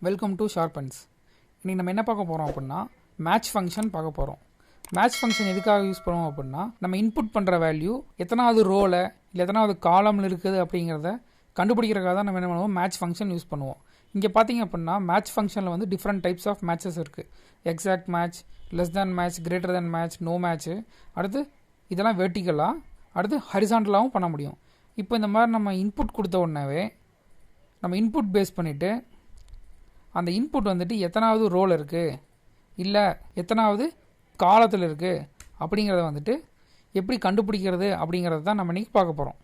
Welcome to sharpens. இன்றைக்கி நம்ம என்ன பார்க்க போகிறோம் அப்படின்னா மேட்ச் ஃபங்க்ஷன் பார்க்க போகிறோம். மேட்ச் ஃபங்க்ஷன் எதுக்காக யூஸ் பண்ணுவோம் அப்படின்னா நம்ம இன்புட் பண்ணுற வேல்யூ எத்தனாவது ரோவில் இல்லை எத்தனாவது காலமில் இருக்குது அப்படிங்கிறத கண்டுபிடிக்கிறதுக்காக தான் நம்ம என்ன பண்ணுவோம், மேட்ச் ஃபங்க்ஷன் யூஸ் பண்ணுவோம். இங்கே பார்த்தீங்க அப்படின்னா மேட்ச் ஃபங்க்ஷனில் வந்து டிஃப்ரெண்ட் டைப்ஸ் ஆஃப் மேட்சஸ் இருக்குது. Exact match, less than match, greater than match, no match, அடுத்து இதெல்லாம் வெர்டிக்கலாக, அடுத்து ஹரிசாண்டலாகவும் பண்ண முடியும். இப்போ இந்த மாதிரி நம்ம இன்புட் கொடுத்த உடனேவே நம்ம இன்புட் பேஸ் பண்ணிவிட்டு அந்த இன்புட் வந்துட்டு எத்தனாவது ரோல் இருக்குது இல்லை எத்தனாவது காலத்தில் இருக்குது அப்படிங்கிறத வந்துட்டு எப்படி கண்டுபிடிக்கிறது அப்படிங்கிறத தான் நம்ம இன்றைக்கி பார்க்க போகிறோம்.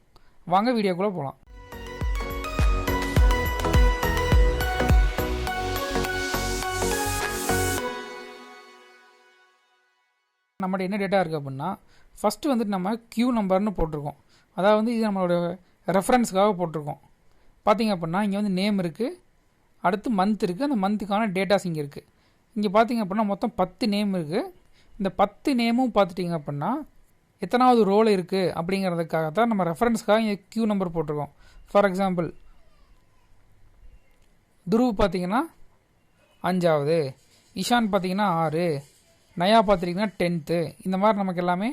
வாங்க வீடியோக்குள்ளே போகலாம். நம்மகிட்ட என்ன டேட்டா இருக்குது அப்படின்னா ஃபஸ்ட்டு வந்துட்டு நம்ம கியூ நம்பர்னு போட்டிருக்கோம். அதாவது வந்து இது நம்மளோட ரெஃபரன்ஸுக்காக போட்டிருக்கோம். பார்த்திங்க அப்படின்னா இங்கே வந்து நேம் இருக்குது, அடுத்து மந்த் இருக்குது, அந்த மந்த்துக்கான டேட்டாஸ் இங்கே இருக்குது. இங்கே பார்த்திங்க அப்படின்னா மொத்தம் 10 நேம் இருக்குது. இந்த 10 நேமும் பார்த்துட்டிங்க அப்படின்னா எத்தனாவது ரோல் இருக்குது அப்படிங்கிறதுக்காக தான் நம்ம ரெஃபரன்ஸ்க்காக இங்கே கியூ நம்பர் போட்டிருக்கோம். ஃபார் எக்ஸாம்பிள் துருவ் பார்த்திங்கன்னா 5வது, இஷான் பார்த்திங்கன்னா 6, நயா பார்த்துட்டிங்கன்னா 10th. இந்த மாதிரி நமக்கு எல்லாமே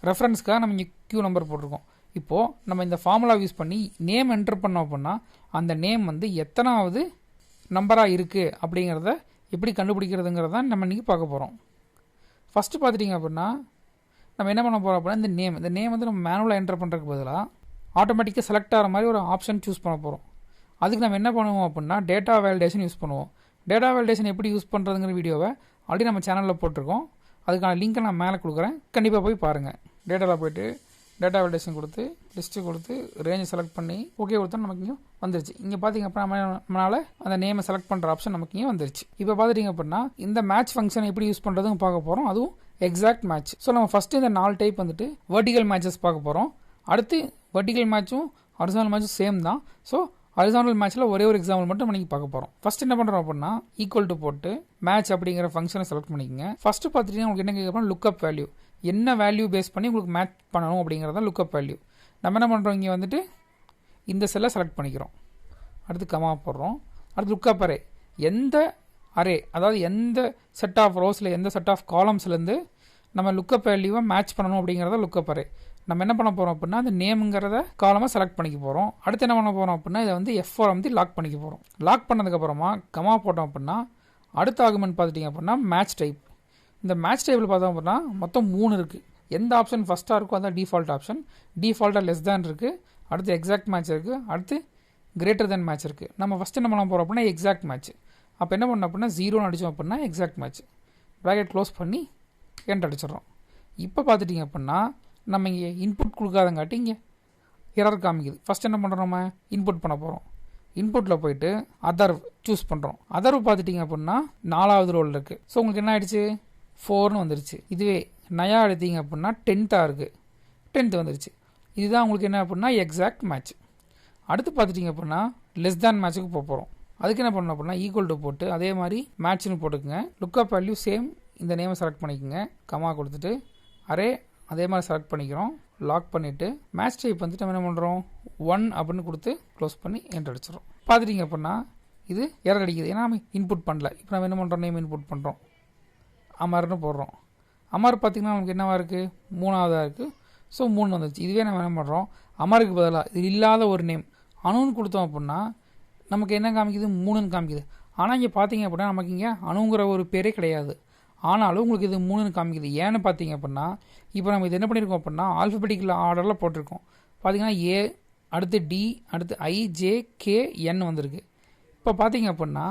ரெஃபரன்ஸ்க்காக நம்ம இங்கே கியூ நம்பர் போட்டிருக்கோம். இப்போது நம்ம இந்த ஃபார்முலா யூஸ் பண்ணி நேம் என்டர் பண்ணோம் அப்படின்னா அந்த நேம் வந்து எத்தனாவது நம்பராக இருக்குது அப்படிங்கிறத எப்படி கண்டுபிடிக்கிறதுங்கிறத நம்ம இன்றைக்கி பார்க்க போகிறோம். ஃபஸ்ட்டு பார்த்துட்டிங்க அப்படின்னா நம்ம என்ன பண்ண போகிறோம் அப்படின்னா இந்த நேம் வந்து நம்ம மேனுவலாக என்டர் பண்ணுறதுக்கு பதிலாக ஆட்டோமேட்டிக்காக செலக்ட் ஆகிற மாதிரி ஒரு ஆப்ஷன் சூஸ் பண்ண போகிறோம். அதுக்கு நம்ம என்ன பண்ணுவோம் அப்படின்னா டேட்டா வேலிடேஷன் யூஸ் பண்ணுவோம். டேட்டா வேலிடேஷன் எப்படி யூஸ் பண்ணுறதுங்கிற வீடியோவை ஆல்ரெடி நம்ம சேனலில் போட்டிருக்கோம். அதுக்கான லிங்க்கை நான் மேலே கொடுக்குறேன், கண்டிப்பாக போய் பாருங்கள். டேட்டாவில் போய்ட்டு டேட்டா வேலிடேஷன் கொடுத்து லிஸ்ட்டு கொடுத்து ரேஞ்சை செலக்ட் பண்ணி ஓகே கொடுத்தா நமக்கு இங்கே வந்துருச்சு. இங்கே பார்த்திங்க அப்படின்னா நம்மளால் அந்த நேமை செலக்ட் பண்ணுற ஆப்ஷன் நமக்கு இங்கே வந்துருச்சு. இப்போ பார்த்துட்டிங்க அப்படின்னா இந்த மேட்ச் ஃபங்க்ஷன் எப்படி யூஸ் பண்ணுறதுன்னு பார்க்க போகிறோம். அதுவும் எக்ஸாக்ட் மேட்ச். ஸோ நம்ம ஃபஸ்ட்டு இந்த 4 டைப் வந்துட்டு வெர்டிகல் மேட்சஸ் பார்க்க போகிறோம். அடுத்து வெர்டிகல் மேட்சும் ஹரிசாண்டல் மேட்சும் சேம் தான். ஸோ ஹரிசாண்டல் மேட்ச்சில் ஒரே ஒரு எக்ஸாம்பிள் மட்டும் நம்ம இன்றைக்கி பார்க்க போகிறோம். ஃபஸ்ட் என்ன பண்ணுறோம் அப்படின்னா ஈக்குவல் டு போட்டு மேட்ச் அப்படிங்கிற ஃபங்க்ஷனை செலக்ட் பண்ணிக்கோங்க. ஃபஸ்ட்டு பார்த்துட்டிங்கன்னா உங்களுக்கு என்ன கேட்க போனால் லுக்அப் வேல்யூ, என்ன வேல்யூ பேஸ் பண்ணி உங்களுக்கு மேட்ச் பண்ணணும் அப்படிங்கிறத லுக்அப் வேல்யூ. நம்ம என்ன பண்ணுறோம், இங்கே வந்துட்டு இந்த செல்லை செலக்ட் பண்ணிக்கிறோம், அடுத்து கமா போடுறோம், அடுத்து லுக்அப் அரே. எந்த அரே, அதாவது எந்த செட் ஆஃப் ரோஸில் எந்த செட் ஆஃப் காலம்ஸ்லேருந்து நம்ம லுக்அப் வேல்யூவை மேட்ச் பண்ணணும் அப்படிங்கிறத லுக்அப் அரே. நம்ம என்ன பண்ண போகிறோம் அப்படின்னா இந்த நேமுங்கிறத காலமாக செலக்ட் பண்ணிக்க போகிறோம். அடுத்து என்ன பண்ண போகிறோம் அப்படின்னா இதை வந்து F4 வந்து லாக் பண்ணிக்க போகிறோம். லாக் பண்ணதுக்கப்புறமா கமா போட்டோம் அப்படின்னா அடுத்த ஆர்குமெண்ட் பார்த்துட்டிங்க அப்படின்னா மேட்ச் டைப். இந்த மேட்ச் டைப்பில் பார்த்தோம் அப்படின்னா மொத்தம் 3 இருக்குது. எந்த ஆப்ஷன் ஃபஸ்ட்டாக இருக்கோ அதான் டிஃபால்ட் ஆப்ஷன். டிஃபால்ட்டாக லெஸ் தேன் இருக்குது, அடுத்து எக்ஸாக்ட் மேட்ச் இருக்குது, அடுத்து கிரேட்டர் தேன் மேட்ச் இருக்குது. நம்ம ஃபஸ்ட்டு என்ன பண்ண போகிறோம் அப்படின்னா எக்ஸாக்ட் மேட்ச். அப்போ என்ன பண்ணோம் அப்படின்னா 0ன்னு அடித்தோம் அப்படின்னா எக்ஸாக்ட் மேட்ச். ப்ராக்கெட் க்ளோஸ் பண்ணி என்டர் அடிச்சிடறோம். இப்போ பார்த்துட்டிங்க அப்படின்னா நம்ம இங்கே இன்புட் கொடுக்காதங்காட்டி இங்கே எரர் காமிக்குது. ஃபஸ்ட் என்ன பண்ணுறோம், நம்ம இன்புட் பண்ண போகிறோம். இன்புட்டில் போயிட்டு அதர்வ் சூஸ் பண்ணுறோம். அதர்வ் பார்த்துட்டிங்க அப்படின்னா 4வது ரோல் இருக்குது. ஸோ உங்களுக்கு என்ன ஆகிடுச்சு, 4ன்னு வந்துருச்சு. இதுவே நயா எடுத்தீங்க அப்படின்னா 10th இருக்குது, 10th வந்துருச்சு. இதுதான் உங்களுக்கு என்ன அப்படின்னா எக்ஸாக்ட் மேட்ச். அடுத்து பார்த்துட்டிங்க அப்படின்னா லெஸ் தேன் மேட்ச்சுக்கு போக போகிறோம். அதுக்கு என்ன பண்ணணும் அப்படின்னா ஈக்குவல் டு போட்டு அதே மாதிரி மேட்ச்னு போட்டுக்குங்க. லுக்அப் வேல்யூ சேம், இந்த நேமை செலக்ட் பண்ணிக்கோங்க, கமா கொடுத்துட்டு அரே அதே மாதிரி செலக்ட் பண்ணிக்கிறோம், லாக் பண்ணிவிட்டு மேட்ச் டைப் வந்துட்டு நம்ம என்ன பண்ணுறோம் 1 அப்படின்னு கொடுத்து க்ளோஸ் பண்ணி என்டர் அடிச்சிடறோம். பார்த்துட்டிங்க அப்படின்னா இது எரர் அடிக்குது, ஏன்னா நம்ம இன்புட் பண்ணல. இப்போ நம்ம என்ன பண்ணுறோம், நேம் இன்புட் பண்ணுறோம், அமர்னு போடுறோம். அமர் பார்த்திங்கன்னா நமக்கு என்னவா இருக்குது, 3வதாக இருக்குது. ஸோ 3 வந்துச்சு. இதுவே நம்ம என்ன பண்ணுறோம், அமருக்கு பதிலாக இது இல்லாத ஒரு நேம் அணுன்னு கொடுத்தோம் அப்படின்னா நமக்கு என்ன காமிக்குது, 3ன்னு காமிக்குது. ஆனால் இங்கே பார்த்தீங்க அப்படின்னா நமக்கு இங்கே அணுங்கிற ஒரு பேரே கிடையாது, ஆனாலும் உங்களுக்கு இது 3ன்னு காமிக்குது. ஏன்னு பார்த்தீங்க அப்படின்னா இப்போ நம்ம இது என்ன பண்ணியிருக்கோம் அப்படின்னா ஆல்ஃபபெட்டிக்கல் ஆர்டரில் போட்டிருக்கோம். பார்த்திங்கன்னா ஏ, அடுத்து டி, அடுத்து ஐ, ஜே, கே, என் வந்திருக்கு. இப்போ பார்த்தீங்க அப்படின்னா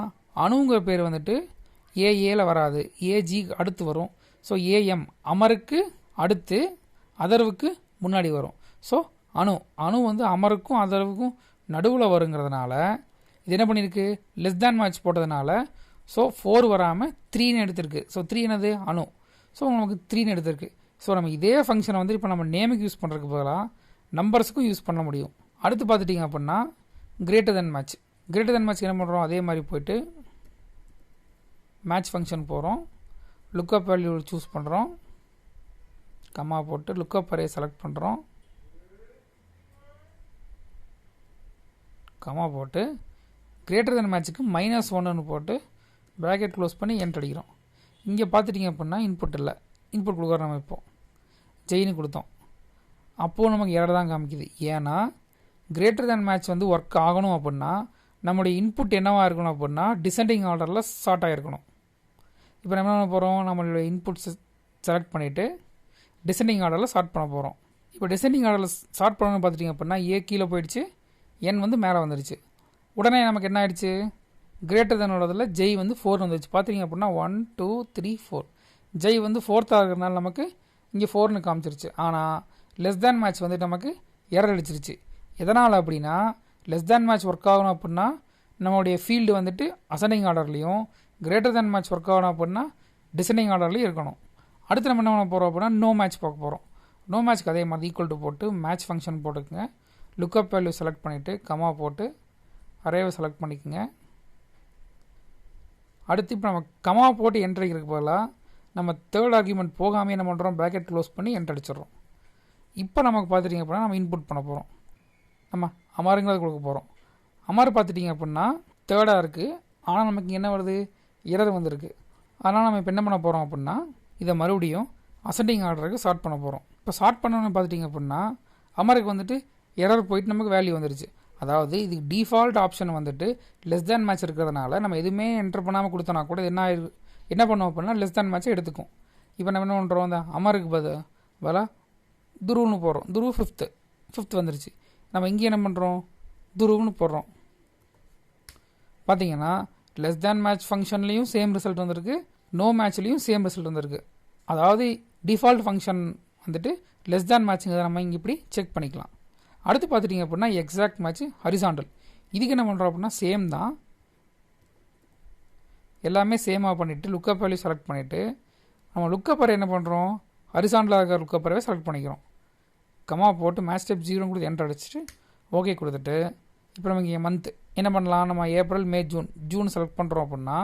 அணுங்கிற பேர் வந்துட்டு ஏஏல வராது, ஏஜி அடுத்து வரும். ஸோ ஏஎம் அமருக்கு அடுத்து அதர்வுக்கு முன்னாடி வரும். ஸோ அணு வந்து அமருக்கும் அதர்வுக்கும் நடுவில் வருங்கிறதுனால இது என்ன பண்ணியிருக்கு, லெஸ் தேன் மேட்ச் போட்டதுனால ஸோ 4 வராமல் 3ன்னு எடுத்திருக்கு. ஸோ 3 என்னது அணு, ஸோ நமக்கு 3ன்னு எடுத்திருக்கு. ஸோ நம்ம இதே ஃபங்க்ஷனை வந்து இப்போ நம்ம நேமுக்கு யூஸ் பண்ணுறதுக்கு பதிலாக நம்பர்ஸுக்கும் யூஸ் பண்ண முடியும். அடுத்து பார்த்துட்டிங்க அப்படின்னா greater than match. Greater than match என்ன பண்ணுறோம், அதே மாதிரி போய்ட்டு மேட்ச் ஃபங்க்ஷன் போகிறோம், லுக்அப் வேல்யூ சூஸ் பண்ணுறோம், கமா போட்டு லுக்அப் அரே செலக்ட் பண்ணுறோம், கமா போட்டு கிரேட்டர் தென் மேட்ச்சுக்கு -1ன்னு போட்டு ப்ராக்கெட் க்ளோஸ் பண்ணி என்டர் அடிக்கிறோம். இங்கே பார்த்துட்டிங்க அப்படின்னா இன்புட் இல்லை. இன்புட் கொடுக்குறோம் நம்ம இப்போது ஜெயின்னு கொடுத்தோம். அப்போது நமக்கு எரர் தான் காமிக்குது. ஏன்னா கிரேட்டர் தென் மேட்ச் வந்து ஒர்க் ஆகணும் அப்படின்னா நம்முடைய இன்புட் என்னவாக இருக்கணும் அப்படின்னா டிசெண்டிங் ஆர்டரில் ஸ்டார்ட் ஆகிருக்கணும். இப்போ நம்ம என்ன பண்ண போகிறோம், நம்மளுடைய இன்புட்ஸ் செலக்ட் பண்ணிவிட்டு டிசெண்டிங் ஆர்டரில் ஸ்டார்ட் பண்ண போகிறோம். இப்போ டிசெண்டிங் ஆர்டரில் ஸ்டார்ட் பண்ணணும்னு பார்த்துட்டிங்க அப்படின்னா ஏ கீழே போயிடுச்சு, என் வந்து மேலே வந்துடுச்சு. உடனே நமக்கு என்ன ஆயிடுச்சு, கிரேட்டர் தெனோடதில் ஜெய் வந்து 4 வந்துடுச்சு. பார்த்திங்க அப்படின்னா 1 2 3 4 ஜெய் வந்து 4th ஆகிறதுனால நமக்கு இங்கே 4ன்னு காமிச்சிருச்சு. ஆனால் லெஸ் தேன் மேட்ச் வந்து நமக்கு எரர் அடிச்சிருச்சு. எதனால் அப்படின்னா லெஸ் தேன் மேட்ச் ஒர்க் ஆகணும் அப்படின்னா நம்மளுடைய ஃபீல்டு வந்துட்டு அசெண்டிங் ஆர்டர்லேயும், கிரேட்டர் தேன் மேட்ச் ஒர்க் ஆகணும் அப்படின்னா டிசெண்டிங் ஆர்டர்லேயும் இருக்கணும். அடுத்து நம்ம என்ன பண்ண போகிறோம் அப்படின்னா நோ மேட்ச் பார்க்க போகிறோம். நோ மேட்ச்க்கு அதே மாதிரி ஈக்குவல் டு போட்டு மேட்ச் ஃபங்க்ஷன் போட்டுக்குங்க. லுக்அப் வேல்யூ செலக்ட் பண்ணிவிட்டு கமா போட்டு அரேவை செலக்ட் பண்ணிக்கோங்க. அடுத்து இப்போ நம்ம கமா போட்டு என்ட்ரு அடிக்கிறதுக்கு பதிலாக நம்ம தேர்ட் ஆர்குமெண்ட் போகாமல் என்ன பண்ணுறோம், ப்ராக்கெட் க்ளோஸ் பண்ணி என்ட்ரு அடிச்சிடுறோம். இப்போ நமக்கு பார்த்துட்டிங்க அப்படின்னா நம்ம இன்புட் பண்ண போகிறோம். நம்ம அமருங்கிறது கொடுக்க போகிறோம். அமர் பார்த்துட்டிங்க அப்படின்னா தேர்டாக இருக்குது. ஆனால் நமக்கு இங்கே என்ன வருது, எரர் வந்திருக்கு. அதனால் நம்ம இப்போ என்ன பண்ண போகிறோம் அப்படின்னா இதை மறுபடியும் அசெண்டிங் ஆர்டருக்கு ஸ்டார்ட் பண்ண போகிறோம். இப்போ ஸ்டார்ட் பண்ணணும்னு பார்த்துட்டிங்க அப்படின்னா அமருக்கு வந்துட்டு எரர் போயிட்டு நமக்கு வேல்யூ வந்துருச்சு. அதாவது இதுக்கு டிஃபால்ட் ஆப்ஷன் வந்துட்டு லெஸ் தேன் மேட்ச் இருக்கிறதுனால நம்ம எதுவுமே என்டர் பண்ணாமல் கொடுத்தோன்னா கூட என்ன பண்ணுவோம் அப்படின்னா லெஸ் தேன் மேட்ச்சை எடுத்துக்கும். இப்போ நம்ம என்ன பண்ணுறோம், அந்த அமருக்கு பதிலாக துருவ்னு போடுறோம். துருவ் 5th வந்துருச்சு. நம்ம இங்கே என்ன பண்ணுறோம், துருவ்னு போடுறோம். பார்த்தீங்கன்னா லெஸ் தேன் மேட்ச் ஃபங்க்ஷன்லேயும் சேம் ரிசல்ட் வந்திருக்கு, நோ மேட்ச்லேயும் சேம் ரிசல்ட் வந்திருக்கு. அதாவது டிஃபால்ட் ஃபங்க்ஷன் வந்துட்டு லெஸ் தேன் மேட்ச்சுங்கிறத நம்ம இங்கே இப்படி செக் பண்ணிக்கலாம். அடுத்து பார்த்துட்டிங்க அப்படின்னா எக்ஸாக்ட் மேட்ச் ஹரிசாண்டல். இதுக்கு என்ன பண்ணுறோம் அப்படின்னா சேம் தான், எல்லாமே சேமாக பண்ணிவிட்டு லுக்கப் வேல்யூ செலக்ட் பண்ணிவிட்டு நம்ம லுக்கப்பரை என்ன பண்ணுறோம், ஹரிசாண்டலாக இருக்கிற லுக்கப்பரவே செலக்ட் பண்ணிக்கிறோம். கமா போட்டு மேட்ச் ஸ்டெப் 0 கொடுத்து என்டர் அடிச்சுட்டு ஓகே கொடுத்துட்டு இப்போ நமக்கு இங்கே மந்த் என்ன பண்ணலாம், நம்ம ஏப்ரல் மே ஜூன் செலக்ட் பண்ணுறோம் அப்படின்னா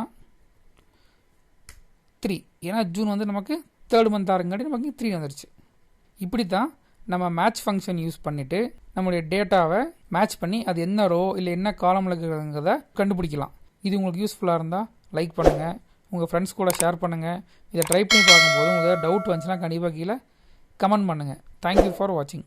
3, ஏன்னா ஜூன் வந்து நமக்கு 3rd மந்த் ஆகுங்காட்டி நமக்கு 3 வந்துருச்சு. இப்படி தான் நம்ம மேட்ச் ஃபங்க்ஷன் யூஸ் பண்ணிவிட்டு நம்மளுடைய டேட்டாவை மேட்ச் பண்ணி அது என்ன ரோ இல்லை என்ன காலமில் இருக்கிறதுங்கிறத கண்டுபிடிக்கலாம். இது உங்களுக்கு யூஸ்ஃபுல்லாக இருந்தால் லைக் பண்ணுங்கள், உங்கள் ஃப்ரெண்ட்ஸ் கூட ஷேர் பண்ணுங்கள். இதை ட்ரை பண்ணி பார்க்கும்போது உங்களுக்கு டவுட் வந்துச்சுன்னா கண்டிப்பாக கீழே கமெண்ட் பண்ணுங்கள். தேங்க்யூ ஃபார் வாட்சிங்.